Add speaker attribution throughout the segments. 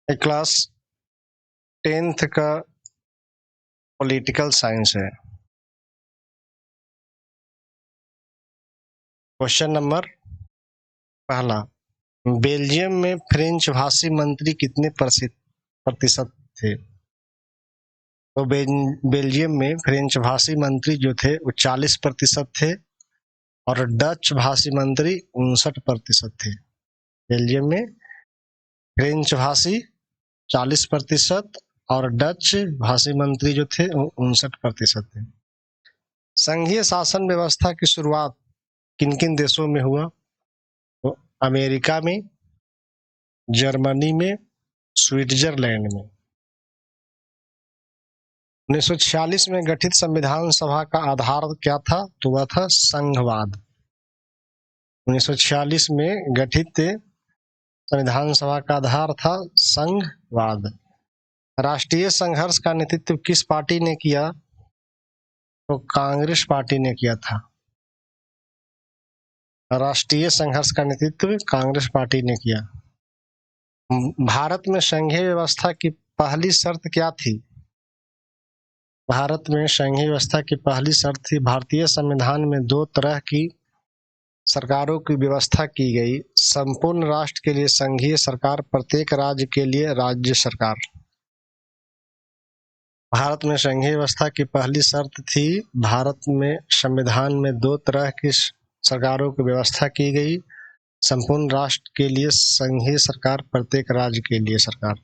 Speaker 1: Class 10th का political science है। Question number पहला, बेल्जियम में फ्रेंच भाषी मंत्री कितने प्रतिशत थे? तो बेल्जियम में फ्रेंच भाषी मंत्री जो थे वो 40% थे और डच भाषी मंत्री 59% थे। बेल्जियम में फ्रेंच भाषी 40% और डच भाषी मंत्री जो थे वो 59% थे। संघीय शासन व्यवस्था की शुरुआत किन किन देशों में हुआ? तो अमेरिका में, जर्मनी में, स्विट्जरलैंड में। 1946 में गठित संविधान सभा का आधार क्या था? तो वह था संघवाद। 1946 में गठित संविधान सभा का आधार था संघवाद। राष्ट्रीय संघर्ष का नेतृत्व किस पार्टी ने किया? तो कांग्रेस पार्टी ने किया था। राष्ट्रीय संघर्ष का नेतृत्व कांग्रेस पार्टी ने किया। भारत में संघीय व्यवस्था की पहली शर्त क्या थी? भारत में संघीय व्यवस्था की पहली शर्त थी, भारतीय संविधान में 2 तरह की सरकारों की व्यवस्था की गई। संपूर्ण राष्ट्र के लिए संघीय सरकार, प्रत्येक राज्य के लिए राज्य सरकार। भारत में संघीय व्यवस्था की पहली शर्त थी, भारत में संविधान में 2 तरह की सरकारों की व्यवस्था की गई। संपूर्ण राष्ट्र के लिए संघीय सरकार, प्रत्येक राज्य के लिए सरकार।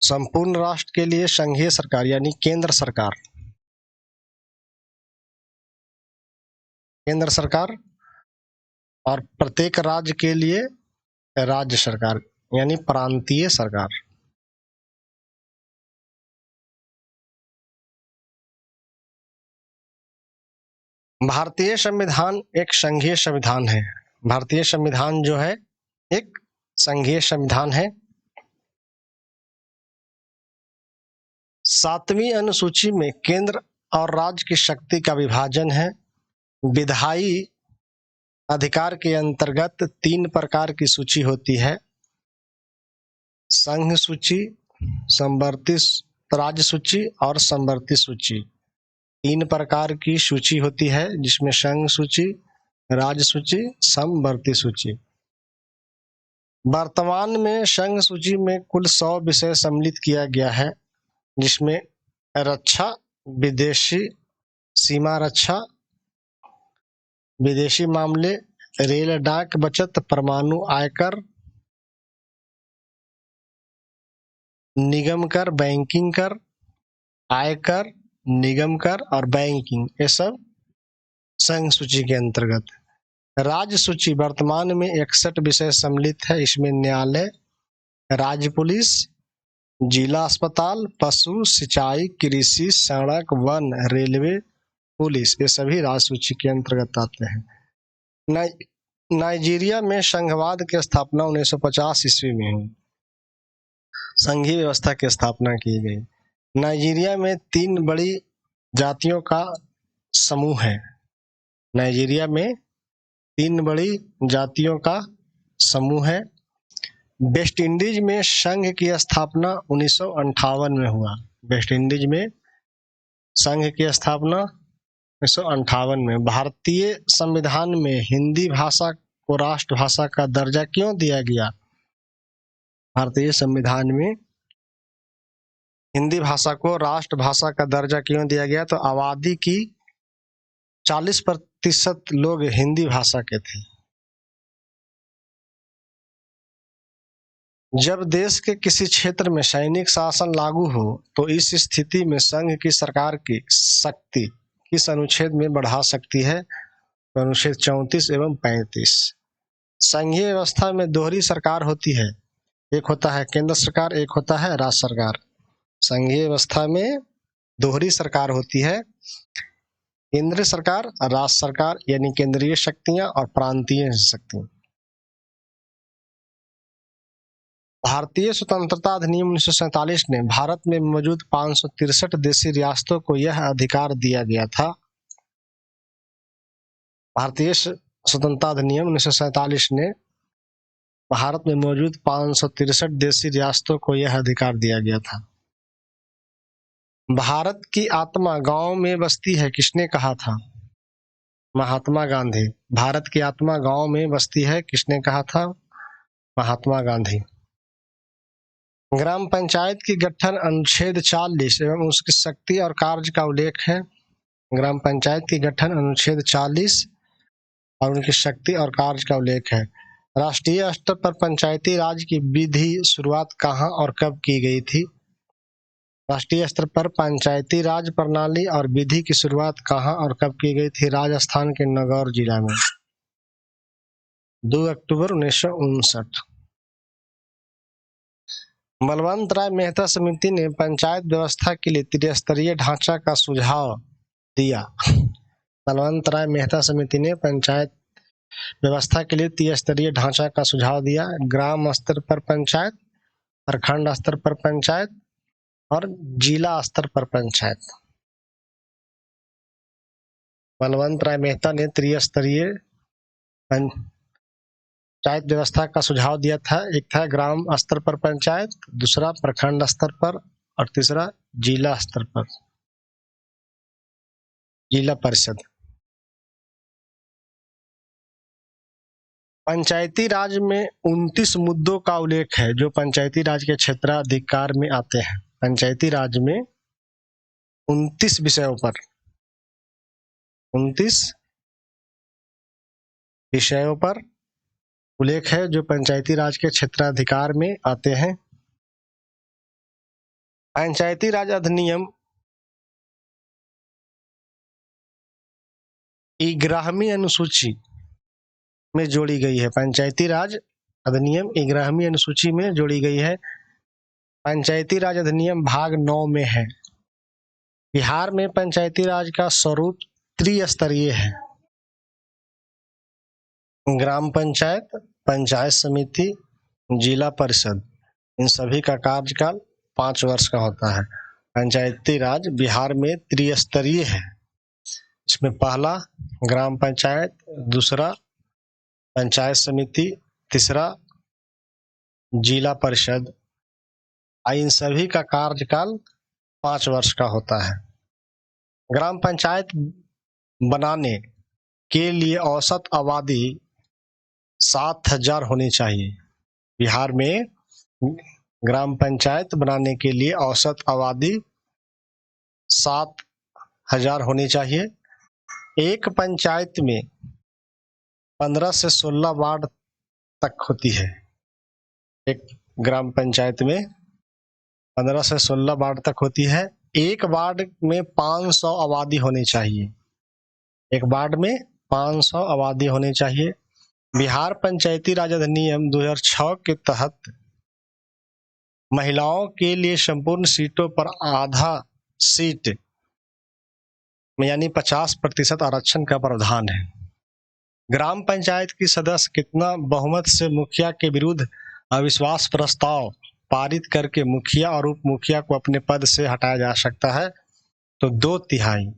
Speaker 1: संपूर्ण राष्ट्र के लिए संघीय सरकार यानी केंद्र सरकार, केंद्र सरकार, और प्रत्येक राज्य के लिए राज्य सरकार यानी प्रांतीय सरकार। भारतीय संविधान एक संघीय संविधान है। भारतीय संविधान जो है एक संघीय संविधान है। 7वीं अनुसूची में केंद्र और राज्य की शक्ति का विभाजन है। विधायी अधिकार के अंतर्गत 3 प्रकार की सूची होती है, संघ सूची, समवर्ती राज्य सूची और समवर्ती सूची। 3 प्रकार की सूची होती है जिसमें संघ सूची, राज्य सूची, समवर्ती सूची। वर्तमान में संघ सूची में कुल 100 विषय सम्मिलित किया गया है, जिसमें रक्षा, विदेशी सीमा रक्षा, विदेशी मामले, रेल डाक बचत, परमाणु आयकर, निगम कर, बैंकिंग कर, आयकर, निगम कर और बैंकिंग, ये सब संघ सूची के अंतर्गत। राज्य सूची वर्तमान में 61 विषय सम्मिलित है। इसमें न्यायालय, राज्य पुलिस, जिला अस्पताल, पशु, सिंचाई, कृषि, सड़क, वन, रेलवे, पुलिस, ये सभी राज्य सूची के अंतर्गत आते हैं। नाइजीरिया में संघवाद की स्थापना 1950 ईस्वी में हुई। संघीय व्यवस्था की स्थापना की गई। नाइजीरिया में 3 बड़ी जातियों का समूह है। नाइजीरिया में 3 बड़ी जातियों का समूह है। वेस्ट इंडीज में संघ की स्थापना 1958 में हुआ। वेस्ट इंडीज में संघ की स्थापना 1958 में। भारतीय संविधान में हिंदी भाषा को राष्ट्रभाषा का दर्जा क्यों दिया गया? भारतीय संविधान में हिंदी भाषा को राष्ट्रभाषा का दर्जा क्यों दिया गया? तो आबादी की 40% लोग हिंदी भाषा के थे। जब देश के किसी क्षेत्र में सैनिक शासन लागू हो तो इस स्थिति में संघ की सरकार की शक्ति किस अनुच्छेद में बढ़ा सकती है? तो अनुच्छेद 34 एवं 35। संघीय व्यवस्था में दोहरी सरकार होती है, एक होता है केंद्र सरकार, एक होता है राज्य सरकार। संघीय व्यवस्था में दोहरी सरकार होती है, केंद्र सरकार, राज्य सरकार यानी केंद्रीय शक्तियां और प्रांतीय शक्तियां। भारतीय स्वतंत्रता अधिनियम 1947 ने भारत में मौजूद 563 देशी रियासतों को यह अधिकार दिया गया था। भारतीय स्वतंत्रता अधिनियम 1947 ने भारत में मौजूद 563 देशी रियासतों को यह अधिकार दिया गया था। भारत की आत्मा गांव में बसती है, किसने कहा था? महात्मा गांधी। भारत की आत्मा गांव में बसती है, किसने कहा था? महात्मा गांधी। ग्राम पंचायत की गठन अनुच्छेद 40 एवं उसकी शक्ति और कार्य का उल्लेख है। ग्राम पंचायत की गठन अनुच्छेद 40 और उनकी शक्ति और कार्य का उल्लेख है। राष्ट्रीय स्तर पर पंचायती राज की विधि शुरुआत कहाँ और कब की गई थी? राष्ट्रीय स्तर पर पंचायती राज प्रणाली और विधि की शुरुआत कहाँ और कब की गई थी? राजस्थान के नागौर जिला में 2 अक्टूबर 1959। बलवंत राय मेहता समिति ने पंचायत व्यवस्था के लिए त्रिस्तरीय ढांचा का सुझाव दिया। बलवंत राय मेहता समिति ने पंचायत व्यवस्था के लिए त्रिस्तरीय ढांचा का सुझाव दिया। ग्राम स्तर पर पंचायत, प्रखंड स्तर पर पंचायत और जिला स्तर पर पंचायत। बलवंत राय मेहता ने त्रिस्तरीय पंचायत व्यवस्था का सुझाव दिया था। एक था ग्राम स्तर पर पंचायत, दूसरा प्रखंड स्तर पर और तीसरा जिला स्तर पर, जिला परिषद। पंचायती राज में 29 मुद्दों का उल्लेख है जो पंचायती राज के क्षेत्राधिकार में आते हैं। पंचायती राज में 29 विषयों पर 29 विषयों पर उल्लेख है जो पंचायती राज के क्षेत्राधिकार में आते हैं। पंचायती राज अधिनियम 11वीं अनुसूची में जोड़ी गई है। पंचायती राज अधिनियम 11वीं अनुसूची में जोड़ी गई है। पंचायती राज अधिनियम भाग 9 में है। बिहार में पंचायती राज का स्वरूप त्रिस्तरीय है। ग्राम पंचायत, पंचायत समिति, जिला परिषद, इन सभी का कार्यकाल 5 वर्ष का होता है। पंचायती राज बिहार में त्रिस्तरीय है। इसमें पहला ग्राम पंचायत, दूसरा पंचायत समिति, तीसरा जिला परिषद, इन सभी का कार्यकाल 5 वर्ष का होता है। ग्राम पंचायत बनाने के लिए औसत आबादी 7000 होनी चाहिए। बिहार में ग्राम पंचायत बनाने के लिए औसत आबादी 7000 होनी चाहिए। एक पंचायत में 15 से 16 वार्ड तक होती है। एक ग्राम पंचायत में 15 से 16 वार्ड तक होती है। एक वार्ड में 500 आबादी होनी चाहिए। एक वार्ड में 500 आबादी होनी चाहिए। बिहार पंचायती राज अधिनियम 2006 के तहत महिलाओं के लिए संपूर्ण सीटों पर आधा सीट में यानी 50% आरक्षण का प्रावधान है। ग्राम पंचायत की सदस्य कितना बहुमत से मुखिया के विरुद्ध अविश्वास प्रस्ताव पारित करके मुखिया और उप मुखिया को अपने पद से हटाया जा सकता है? तो 2/3।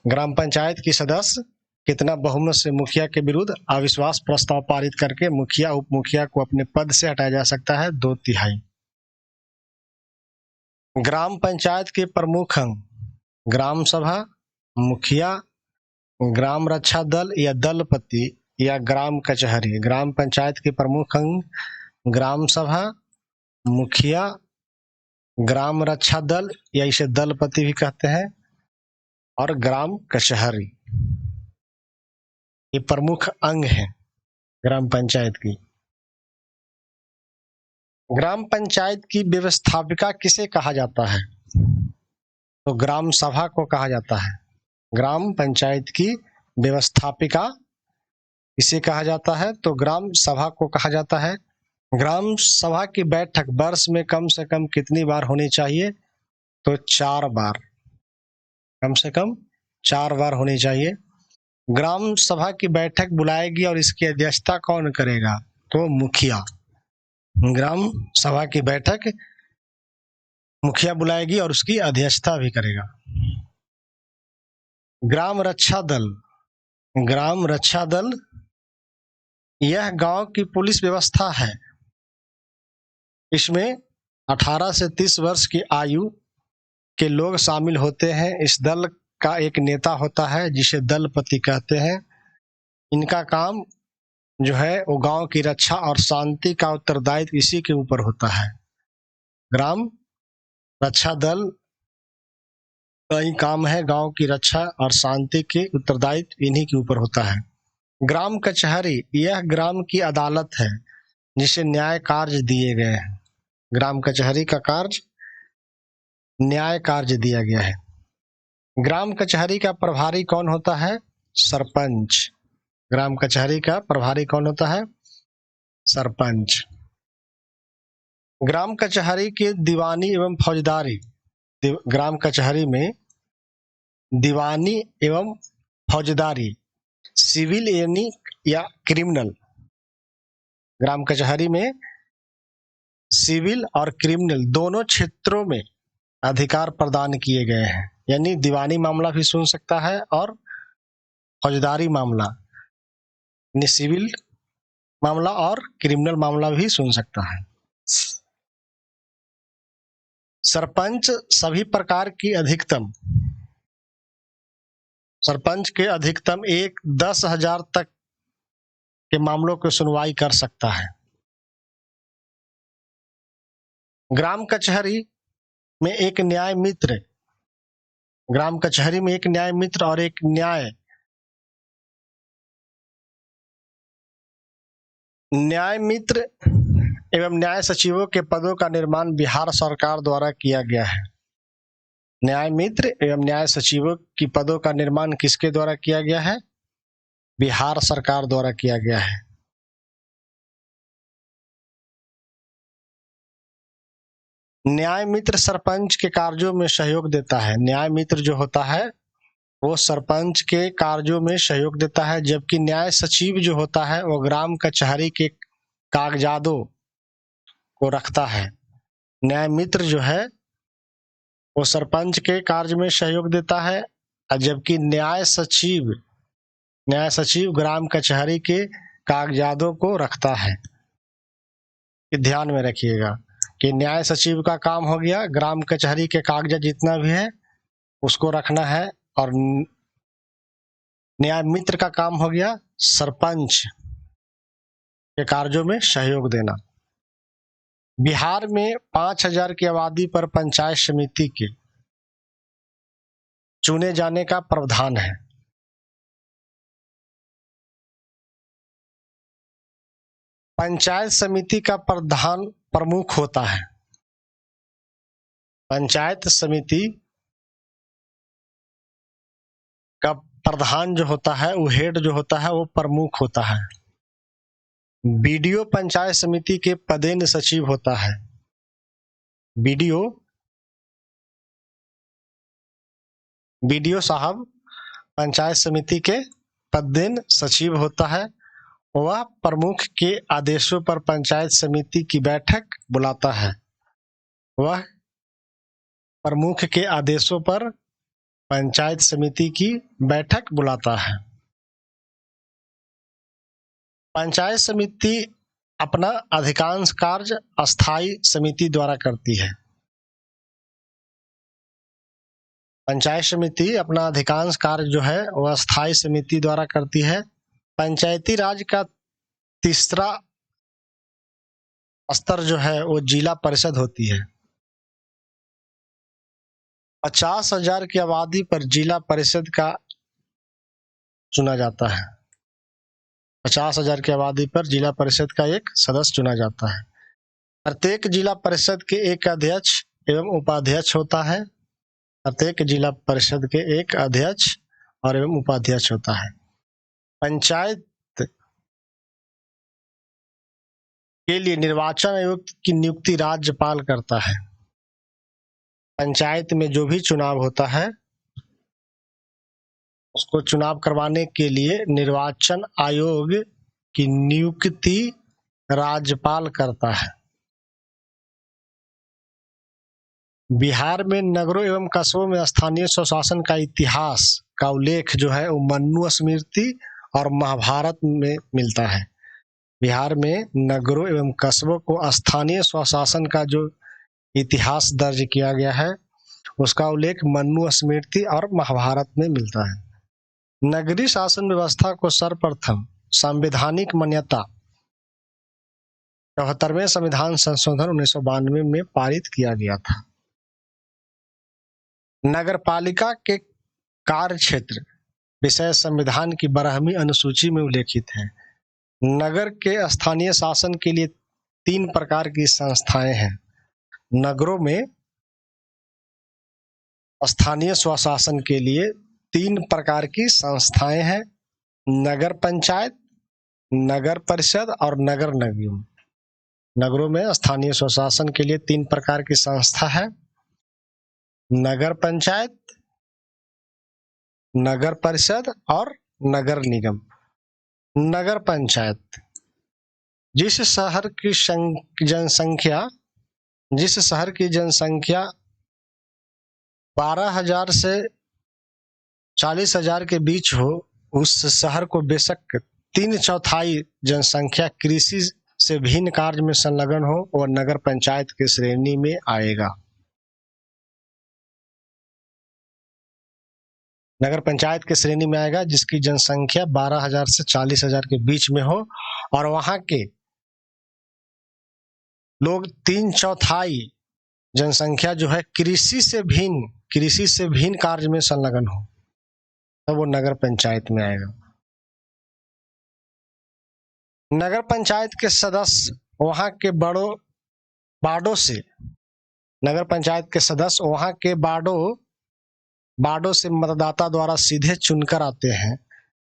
Speaker 1: ग्राम पंचायत की सदस्य कितना बहुमत से मुखिया के विरुद्ध अविश्वास प्रस्ताव पारित करके मुखिया उप मुखिया को अपने पद से हटाया जा सकता है? 2/3। ग्राम पंचायत के प्रमुख अंग ग्राम सभा, मुखिया, ग्राम रक्षा दल या दलपति या ग्राम कचहरी। ग्राम पंचायत के प्रमुख अंग ग्राम सभा, मुखिया, ग्राम रक्षा दल या इसे दलपति भी कहते हैं और ग्राम कचहरी, ये प्रमुख अंग हैं ग्राम पंचायत की। ग्राम पंचायत की व्यवस्थापिका किसे कहा जाता है? तो ग्राम सभा को कहा जाता है। ग्राम पंचायत की व्यवस्थापिका किसे कहा जाता है? तो ग्राम सभा को कहा जाता है। ग्राम सभा की बैठक वर्ष में कम से कम कितनी बार होनी चाहिए? तो 4 बार, कम से कम 4 बार होनी चाहिए। ग्राम सभा की बैठक बुलाएगी और इसकी अध्यक्षता कौन करेगा? तो मुखिया। ग्राम सभा की बैठक मुखिया बुलाएगी और उसकी अध्यक्षता भी करेगा। ग्राम रक्षा दल, ग्राम रक्षा दल यह गांव की पुलिस व्यवस्था है। इसमें 18 से 30 वर्ष की आयु के लोग शामिल होते हैं। इस दल का एक नेता होता है जिसे दलपति कहते हैं। इनका काम जो है वो गांव की रक्षा और शांति का उत्तरदायित्व इसी के ऊपर होता है। ग्राम रक्षा दल का ही काम है, गांव की रक्षा और शांति के उत्तरदायित्व इन्हीं के ऊपर होता है। ग्राम कचहरी यह ग्राम की अदालत है जिसे न्याय कार्य दिए गए हैं। ग्राम कचहरी का कार्य न्याय कार्य दिया गया है। ग्राम कचहरी का प्रभारी कौन होता है? सरपंच। ग्राम कचहरी का प्रभारी कौन होता है? सरपंच। ग्राम कचहरी के दीवानी एवं फौजदारी, ग्राम कचहरी में दीवानी एवं फौजदारी, सिविल यानी या क्रिमिनल, ग्राम कचहरी में सिविल और क्रिमिनल दोनों क्षेत्रों में अधिकार प्रदान किए गए हैं। यानी दीवानी मामला भी सुन सकता है और फौजदारी मामला यानी सिविल मामला और क्रिमिनल मामला भी सुन सकता है। सरपंच सभी प्रकार की अधिकतम, सरपंच के अधिकतम 10,000 तक के मामलों की सुनवाई कर सकता है। ग्राम कचहरी में एक न्याय मित्र, ग्राम कचहरी में एक न्याय मित्र और एक न्याय मित्र एवं न्याय सचिवों के पदों का निर्माण बिहार सरकार द्वारा किया गया है। न्याय मित्र एवं न्याय सचिवों की पदों का निर्माण किसके द्वारा किया गया है? बिहार सरकार द्वारा किया गया है। न्याय मित्र सरपंच के कार्यों में सहयोग देता है। न्याय मित्र जो होता है वो सरपंच के कार्यों में सहयोग देता है, जबकि न्याय सचिव जो होता है वो ग्राम कचहरी के कागजातों को रखता है। न्याय मित्र जो है वो सरपंच के कार्य में सहयोग देता है, जबकि न्याय सचिव ग्राम कचहरी के कागजातों को रखता है। ध्यान में रखिएगा कि न्याय सचिव का काम हो गया ग्राम कचहरी के कागजात जितना भी है उसको रखना है, और न्याय मित्र का काम हो गया सरपंच के कार्यों में सहयोग देना। बिहार में 5,000 की आबादी पर पंचायत समिति के चुने जाने का प्रावधान है। पंचायत समिति का प्रधान प्रमुख होता है। पंचायत समिति का प्रधान जो होता है वो हेड जो होता है वो प्रमुख होता है। बीडीओ पंचायत समिति के पदेन सचिव होता है। बीडीओ साहब पंचायत समिति के पदेन सचिव होता है। वह प्रमुख के आदेशों पर पंचायत समिति की बैठक बुलाता है। वह प्रमुख के आदेशों पर पंचायत समिति की बैठक बुलाता है। पंचायत समिति अपना अधिकांश कार्य अस्थायी समिति द्वारा करती है। पंचायत समिति अपना अधिकांश कार्य जो है वह अस्थायी समिति द्वारा करती है। पंचायती राज का तीसरा स्तर जो है वो जिला परिषद होती है। 50,000 की आबादी पर जिला परिषद का चुना जाता है। 50,000 की आबादी पर जिला परिषद का एक सदस्य चुना जाता है। प्रत्येक जिला परिषद के एक अध्यक्ष एवं उपाध्यक्ष होता है। प्रत्येक जिला परिषद के एक अध्यक्ष और एवं उपाध्यक्ष होता है। पंचायत के लिए निर्वाचन आयोग की नियुक्ति राज्यपाल करता है। पंचायत में जो भी चुनाव होता है उसको चुनाव करवाने के लिए निर्वाचन आयोग की नियुक्ति राज्यपाल करता है। बिहार में नगरों एवं कस्बों में स्थानीय स्वशासन का इतिहास का उल्लेख जो है वो मनु स्मृति और महाभारत में मिलता है। बिहार में नगरों एवं कस्बों को स्थानीय स्वशासन का जो इतिहास दर्ज किया गया है उसका उल्लेख मनु स्मृति और महाभारत में मिलता है। नगरीय शासन व्यवस्था को सर्वप्रथम संवैधानिक मान्यता 74वें संविधान संशोधन 1992 में पारित किया गया था। नगरपालिका के कार्य क्षेत्र विषय संविधान की 12वीं अनुसूची में उल्लेखित है। नगर के स्थानीय शासन के लिए 3 प्रकार की संस्थाएं हैं। नगरों में स्थानीय स्वशासन के लिए 3 प्रकार की संस्थाएं हैं। नगर पंचायत, नगर परिषद और नगर निगम। नगरों में स्थानीय स्वशासन के लिए 3 प्रकार की संस्था है। नगर पंचायत, नगर परिषद और नगर निगम। नगर पंचायत जिस शहर की जनसंख्या 12,000 से 40,000 के बीच हो, उस शहर को बेशक 3/4 जनसंख्या कृषि से भिन्न कार्य में संलग्न हो और नगर पंचायत की श्रेणी में आएगा। नगर पंचायत की श्रेणी में आएगा जिसकी जनसंख्या 12,000 से 40,000 के बीच में हो और वहां के लोग 3/4 जनसंख्या जो है कृषि से भिन्न कार्य में संलग्न हो, तो वो नगर पंचायत में आएगा। नगर पंचायत के सदस्य वहां के बाडों से नगर पंचायत के सदस्य वहां के बाडों से मतदाता द्वारा सीधे चुनकर आते हैं।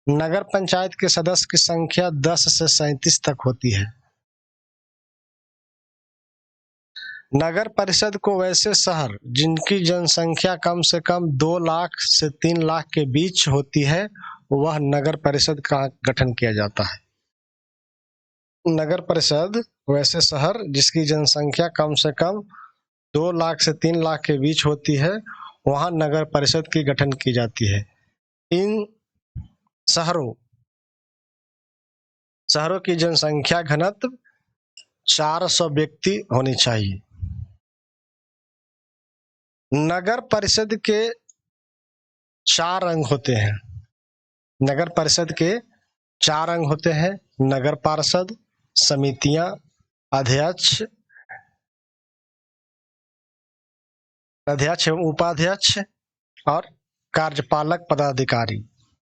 Speaker 1: नगर पंचायत के सदस्य की संख्या 10 से 37 तक होती है। नगर परिषद को वैसे शहर जिनकी जनसंख्या कम से कम 2 लाख से 3 लाख के बीच होती है, वह नगर परिषद का गठन किया जाता है। नगर परिषद वैसे शहर जिसकी जनसंख्या कम से कम 2 लाख से 3 लाख के बीच होती है, वहां नगर परिषद की गठन की जाती है। इन शहरों की जनसंख्या घनत्व 400 व्यक्ति होनी चाहिए। नगर परिषद के 4 अंग होते हैं। नगर परिषद के 4 अंग होते हैं। नगर पार्षद, समितियां, अध्यक्ष एवं उपाध्यक्ष और कार्यपालक पदाधिकारी।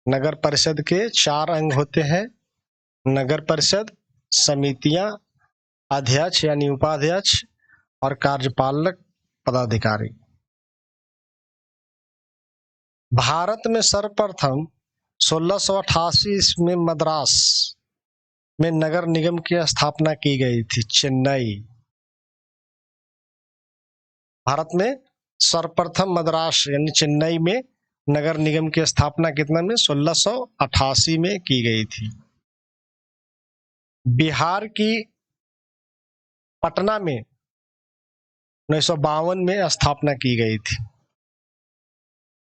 Speaker 1: नगर परिषद के 4 अंग होते हैं। नगर परिषद, समितियां, अध्यक्ष यानी उपाध्यक्ष और कार्यपालक पदाधिकारी। भारत में सर्वप्रथम 1688 ईस्वी में मद्रास में नगर निगम की स्थापना की गई थी। भारत में सर्वप्रथम मद्रास यानी चेन्नई में नगर निगम की स्थापना कितना में 1688 में की गई थी। बिहार की पटना में 1952 में स्थापना की गई थी।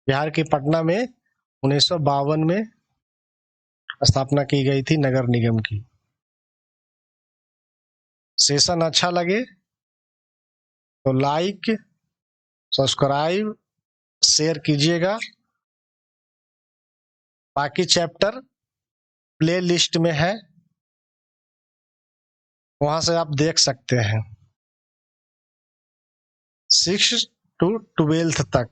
Speaker 1: बिहार की पटना में 1952 में स्थापना की गई थी नगर निगम की। सेशन अच्छा लगे तो लाइक, सब्सक्राइब, शेयर कीजिएगा। बाकी चैप्टर प्ले लिस्ट में है, वहां से आप देख सकते हैं 6 to 12 तक।